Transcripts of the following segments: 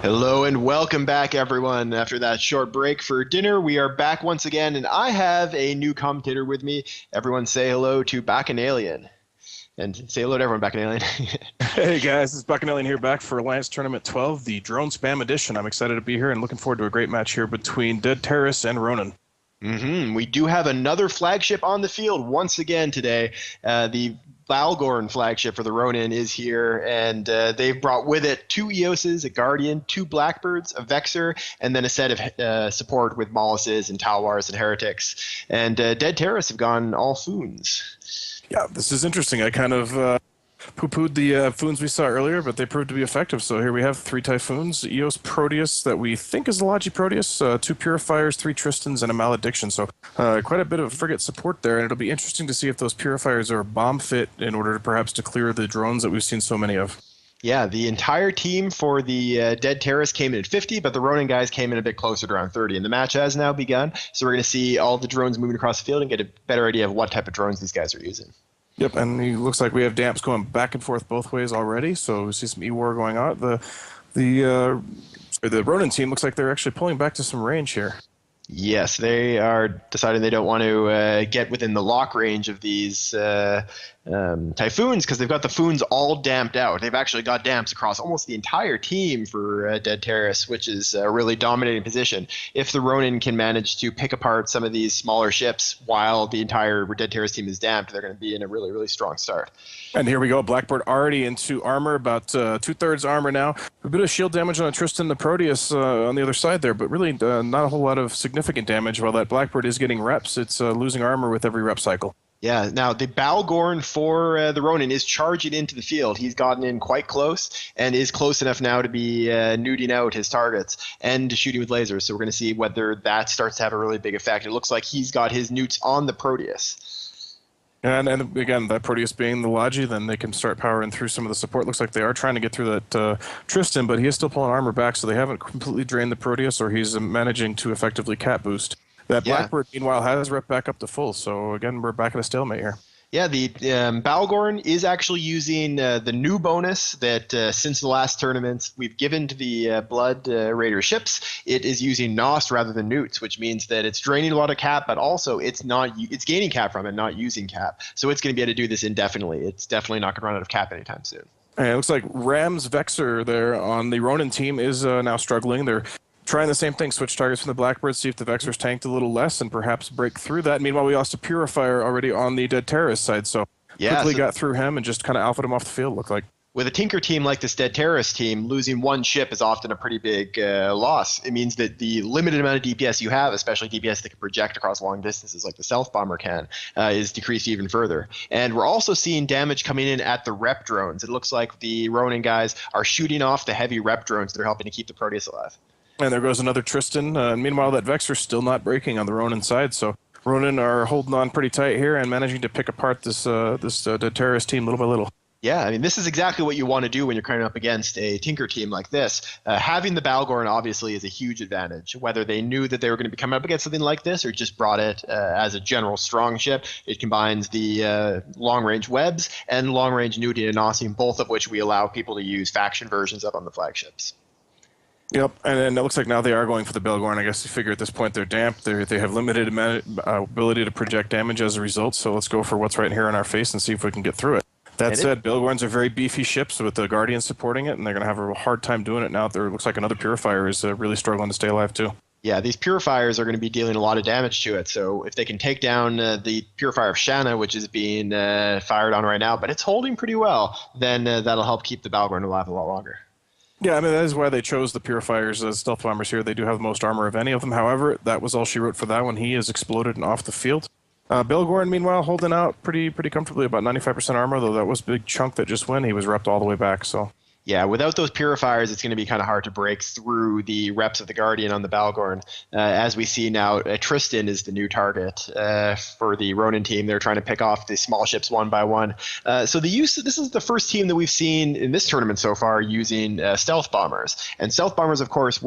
Hello and welcome back, everyone. After that short break for dinner, we are back once again, and I have a new commentator with me. Everyone say hello to Bacchanalian. And say hello to everyone, Bacchanalian. Hey guys, this is Buckinellian here back for Alliance Tournament 12, the Drone Spam Edition. I'm excited to be here and looking forward to a great match here between Dead Terrace and Ronin. We do have another flagship on the field once again today. The Balgorn flagship for the Ronin is here, and they've brought with it two Eoses, a Guardian, two Blackbirds, a Vexor, and then a set of support with Molluses and Talwars and Heretics. And Dead Terrace have gone all Foons. Yeah, this is interesting. I kind of poo-pooed the Foons we saw earlier, but they proved to be effective. So here we have three Typhoons, Eos Proteus that we think is the Logi Proteus, two Purifiers, three Tristans, and a Malediction. So quite a bit of frigate support there, and it'll be interesting to see if those Purifiers are bomb fit in order to perhaps to clear the drones that we've seen so many of. Yeah, the entire team for the Dead Terrace came in at 50, but the Ronin guys came in a bit closer to around 30. And the match has now begun, so we're going to see all the drones moving across the field and get a better idea of what type of drones these guys are using. Yep, and it looks like we have damps going back and forth both ways already, so we see some E-War going on. The Ronin team looks like they're actually pulling back to some range here. Yes, they are deciding they don't want to get within the lock range of these Typhoons because they've got the Foons all damped out. They've actually got damps across almost the entire team for Dead Terrace, which is a really dominating position. If the Ronin can manage to pick apart some of these smaller ships while the entire Dead Terrace team is damped, they're going to be in a really, really strong start. And here we go, Blackbird already into armor, about two-thirds armor now. A bit of shield damage on a Tristan the Proteus on the other side there, but really not a whole lot of significant damage. While that Blackbird is getting reps, it's losing armor with every rep cycle. Yeah, now the Balgorn for the Ronin is charging into the field. He's gotten in quite close and is close enough now to be nuding out his targets and shooting with lasers. So we're going to see whether that starts to have a really big effect. It looks like he's got his newts on the Proteus. And again, that Proteus being the Logi, then they can start powering through some of the support. Looks like they are trying to get through that Tristan, but he is still pulling armor back, so they haven't completely drained the Proteus, or he's managing to effectively cat boost. That Blackbird, meanwhile, has rep back up to full, so again, we're back at a stalemate here. Yeah, the Balgorn is actually using the new bonus that since the last tournaments we've given to the Blood Raider ships. It is using NOS rather than newts, which means that it's draining a lot of cap, but also it's gaining cap from it, not using cap. So it's going to be able to do this indefinitely. It's definitely not going to run out of cap anytime soon. And it looks like Ram's Vexor there on the Ronin team is now struggling. They're trying the same thing, switch targets from the Blackbird, see if the Vexor's tanked a little less and perhaps break through that. Meanwhile, we lost a Purifier already on the Dead Terrace side, so quickly got through him and just kind of alphaed him off the field, looked like. With a Tinker team like this Dead Terrace team, losing one ship is often a pretty big loss. It means that the limited amount of DPS you have, especially DPS that can project across long distances like the Stealth Bomber can, is decreased even further. And we're also seeing damage coming in at the rep drones. It looks like the Ronin guys are shooting off the heavy rep drones that are helping to keep the Proteus alive. And there goes another Tristan. Meanwhile, that Vexor's still not breaking on the Ronin side, so Ronin are holding on pretty tight here and managing to pick apart this Dead Terrace team little by little. Yeah, I mean, this is exactly what you want to do when you're coming up against a Tinker team like this. Having the Balgorn obviously is a huge advantage. Whether they knew that they were going to be coming up against something like this or just brought it as a general strong ship, it combines the long-range webs and long-range nudity and Nossing, both of which we allow people to use faction versions of on the flagships. Yep, and then it looks like now they are going for the Balgorn. I guess you figure at this point they're damp. They have limited ability to project damage as a result, so let's go for what's right here in our face and see if we can get through it. That said, Balgorns are very beefy ships with the Guardian supporting it, and they're going to have a hard time doing it now. There looks like another Purifier is really struggling to stay alive too. Yeah, these Purifiers are going to be dealing a lot of damage to it, so if they can take down the Purifier of Shanna, which is being fired on right now, but it's holding pretty well, then that'll help keep the Balgorn alive a lot longer. Yeah, I mean, that is why they chose the Purifiers as Stealth Bombers here. They do have the most armor of any of them. However, that was all she wrote for that one. He is exploded and off the field. Balgorn, meanwhile, holding out pretty comfortably, about 95% armor, though that was a big chunk that just went. He was repped all the way back, so... Yeah, without those Purifiers, it's going to be kind of hard to break through the reps of the Guardian on the Balgorn. As we see now, Tristan is the new target for the Ronin team. They're trying to pick off the small ships one by one. So this is the first team that we've seen in this tournament so far using Stealth Bombers. And Stealth Bombers, of course,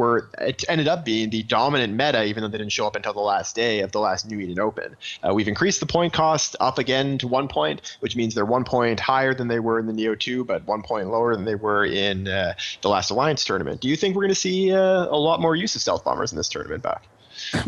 ended up being the dominant meta, even though they didn't show up until the last day of the last New Eden Open. We've increased the point cost up again to 1 point, which means they're 1 point higher than they were in the Neo 2, but 1 point lower than they were in the last Alliance tournament. Do you think we're going to see a lot more use of stealth bombers in this tournament back?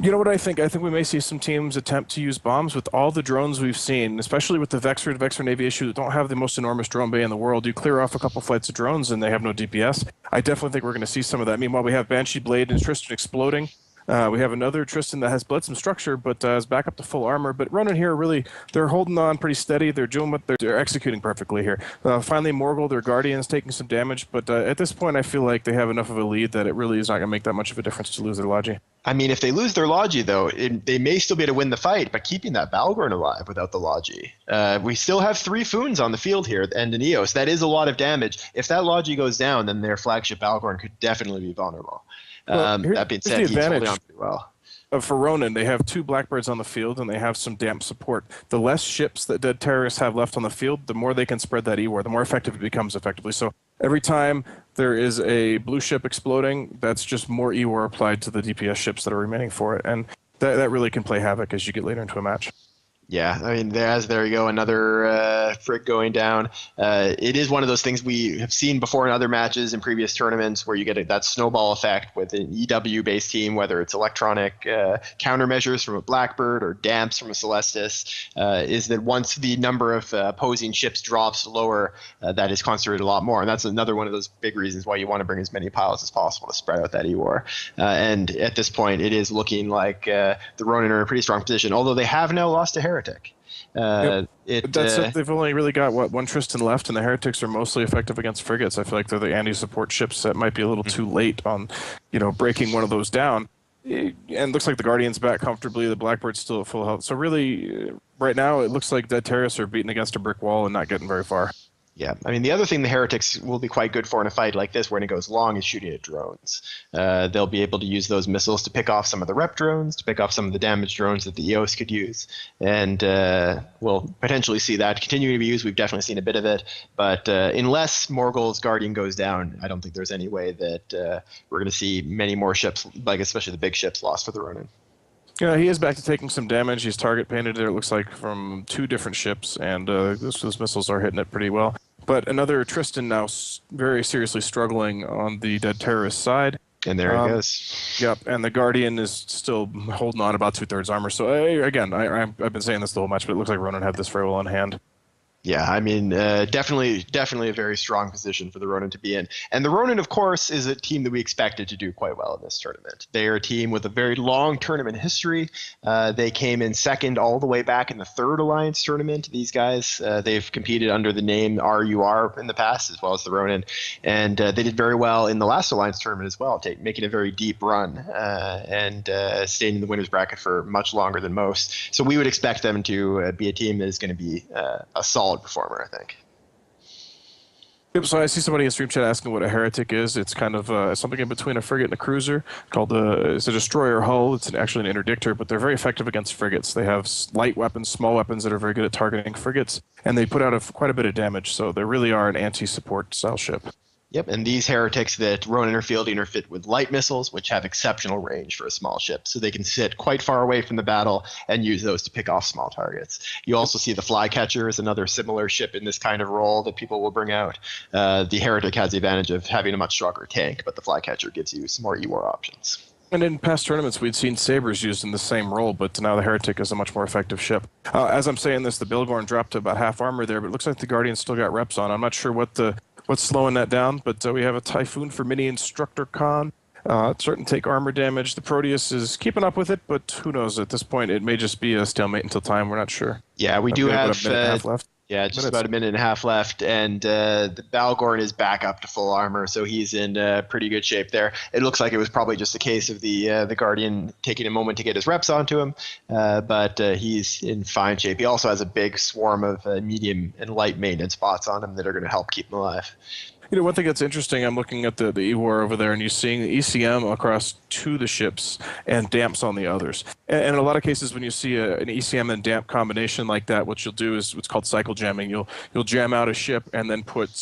You know what I think? I think we may see some teams attempt to use bombs with all the drones we've seen, especially with the Vexor Navy issue that don't have the most enormous drone bay in the world. You clear off a couple flights of drones and they have no DPS. I definitely think we're going to see some of that. Meanwhile, we have Banshee Blade and Tristan exploding. We have another Tristan that has bled some structure, but is back up to full armor. But Ronin here, really, they're holding on pretty steady. They're doing what they're executing perfectly here. Finally, Morgul, their Guardian's taking some damage, but at this point, I feel like they have enough of a lead that it really is not going to make that much of a difference to lose their Logi. I mean, if they lose their Logi, though, they may still be able to win the fight, but keeping that Balgorn alive without the Logi. We still have 3 Foons on the field here and an EOS. That is a lot of damage. If that Logi goes down, then their flagship Balgorn could definitely be vulnerable. That being said, he's holding on pretty well. For Ronin, they have 2 Blackbirds on the field, and they have some damp support. The less ships that dead terrorists have left on the field, the more they can spread that E-War, the more effective it becomes effectively. So every time there is a blue ship exploding, that's just more E-War applied to the DPS ships that are remaining for it. And that really can play havoc as you get later into a match. Yeah, I mean, there you go, another Frick going down. It is one of those things we have seen before in other matches in previous tournaments where you get that snowball effect with an EW-based team, whether it's electronic countermeasures from a Blackbird or damps from a Celestis, is that once the number of opposing ships drops lower, that is concentrated a lot more. And that's another one of those big reasons why you want to bring as many piles as possible to spread out that E-War. And at this point, it is looking like the Ronin are in a pretty strong position, although they have now lost a Heretic. They've only really got, 1 Tristan left, and the Heretics are mostly effective against frigates. I feel like they're the anti-support ships that might be a little too late on, breaking one of those down. And it looks like the Guardian's back comfortably. The Blackbird's still at full health. So really, right now, it looks like Dead Terrorists are beating against a brick wall and not getting very far. Yeah, I mean, the other thing the Heretics will be quite good for in a fight like this when it goes long is shooting at drones. They'll be able to use those missiles to pick off some of the rep drones, to pick off some of the damaged drones that the EOS could use. And we'll potentially see that continuing to be used. We've definitely seen a bit of it. But unless Morgul's Guardian goes down, I don't think there's any way that we're going to see many more ships, like especially the big ships, lost for the Ronin. Yeah, he is back to taking some damage. He's target painted there, it looks like, from 2 different ships, and those missiles are hitting it pretty well. But another Tristan now very seriously struggling on the Dead Terrorist side. And there he goes. Yep, and the Guardian is still holding on about 2/3 armor. So, I've been saying this the whole match, but it looks like Ronin had this very well in hand. Yeah, I mean, definitely a very strong position for the Ronin to be in. And the Ronin, of course, is a team that we expected to do quite well in this tournament. They are a team with a very long tournament history. They came in second all the way back in the 3rd Alliance tournament. These guys, they've competed under the name RUR in the past, as well as the Ronin. And they did very well in the last Alliance tournament as well, making a very deep run and staying in the winner's bracket for much longer than most. So we would expect them to be a team that is going to be a solid performer, I think. Yep, so I see somebody in stream chat asking what a Heretic is. It's kind of something in between a frigate and a cruiser called it's a destroyer hull. It's actually an interdictor, but they're very effective against frigates. They have light weapons, small weapons that are very good at targeting frigates, and they put out quite a bit of damage, so they really are an anti-support style ship. Yep, and these Heretics that Ronin are fielding are fit with light missiles, which have exceptional range for a small ship, so they can sit quite far away from the battle and use those to pick off small targets. You also see the Flycatcher is another similar ship in this kind of role that people will bring out. The Heretic has the advantage of having a much stronger tank, but the Flycatcher gives you some more E-War options. And in past tournaments, we'd seen Sabres used in the same role, but now the Heretic is a much more effective ship. As I'm saying this, the Balgorn dropped to about half armor there, but it looks like the Guardian still got reps on. I'm not sure what's slowing that down, but we have a Typhoon for Mini Instructor Khan. It's starting to take armor damage. The Proteus is keeping up with it, but who knows? At this point, it may just be a stalemate until time. We're not sure. Yeah, we do have about a minute and a half left. Yeah, just about a minute and a half left, and the Balgorn is back up to full armor, so he's in pretty good shape there. It looks like it was probably just a case of the Guardian taking a moment to get his reps onto him, but he's in fine shape. He also has a big swarm of medium and light maintenance bots on him that are going to help keep him alive. You know, one thing that's interesting, I'm looking at the E-War over there, and you're seeing the ECM across 2 of the ships and damps on the others. And in a lot of cases, when you see an ECM and damp combination like that, what you'll do is what's called cycle jamming. You'll jam out a ship and then put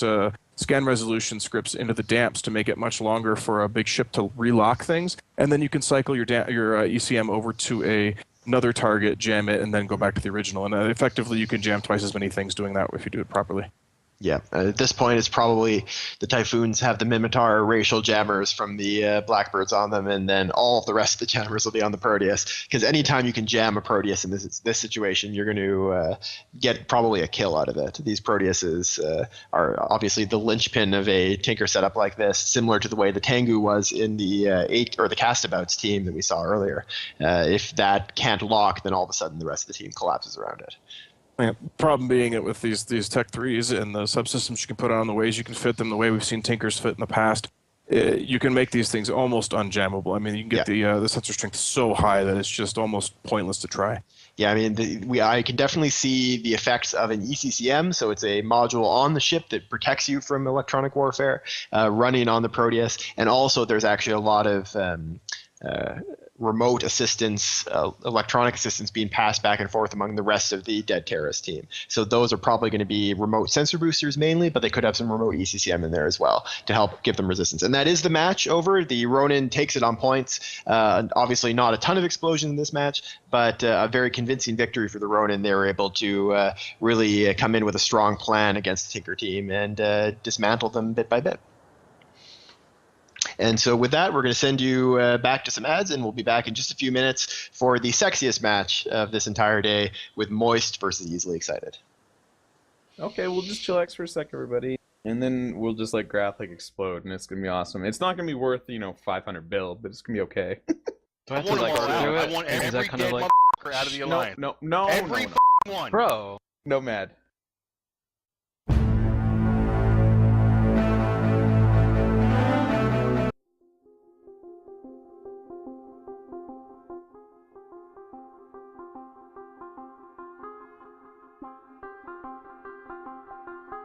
scan resolution scripts into the damps to make it much longer for a big ship to relock things. And then you can cycle your ECM over to another target, jam it, and then go back to the original. And effectively, you can jam twice as many things doing that if you do it properly. Yeah, at this point, it's probably the Typhoons have the Mimitar racial jammers from the Blackbirds on them, and then all of the rest of the jammers will be on the Proteus. Because anytime you can jam a Proteus in this situation, you're going to get probably a kill out of it. These Proteuses are obviously the linchpin of a Tinker setup like this, similar to the way the Tengu was in the the Castabouts team that we saw earlier. If that can't lock, then all of a sudden the rest of the team collapses around it. Yeah, problem being it with these Tech 3s and the subsystems you can put on, the ways you can fit them, the way we've seen Tinkers fit in the past, you can make these things almost unjammable. I mean, you can get the sensor strength so high that it's just almost pointless to try. Yeah, I mean, I can definitely see the effects of an ECCM, so it's a module on the ship that protects you from electronic warfare, running on the Proteus, and also there's actually a lot of remote assistance, electronic assistance being passed back and forth among the rest of the dead terrorist team. So those are probably going to be remote sensor boosters mainly, but they could have some remote ECCM in there as well to help give them resistance. And that is the match over. The Ronin takes it on points. Obviously not a ton of explosions in this match, but a very convincing victory for the Ronin. They were able to really come in with a strong plan against the Tinker team and dismantle them bit by bit. And so with that, we're going to send you back to some ads, and we'll be back in just a few minutes for the sexiest match of this entire day with Moist versus Easily Excited. Okay, we'll just chillax for a sec, everybody. And then we'll just let Graphic explode, and it's going to be awesome. It's not going to be worth, 500 bill, but it's going to be okay. Do I have to like do it? I want every dead like... motherfucker out of the alliance. No. Every one. Bro. No, Mad.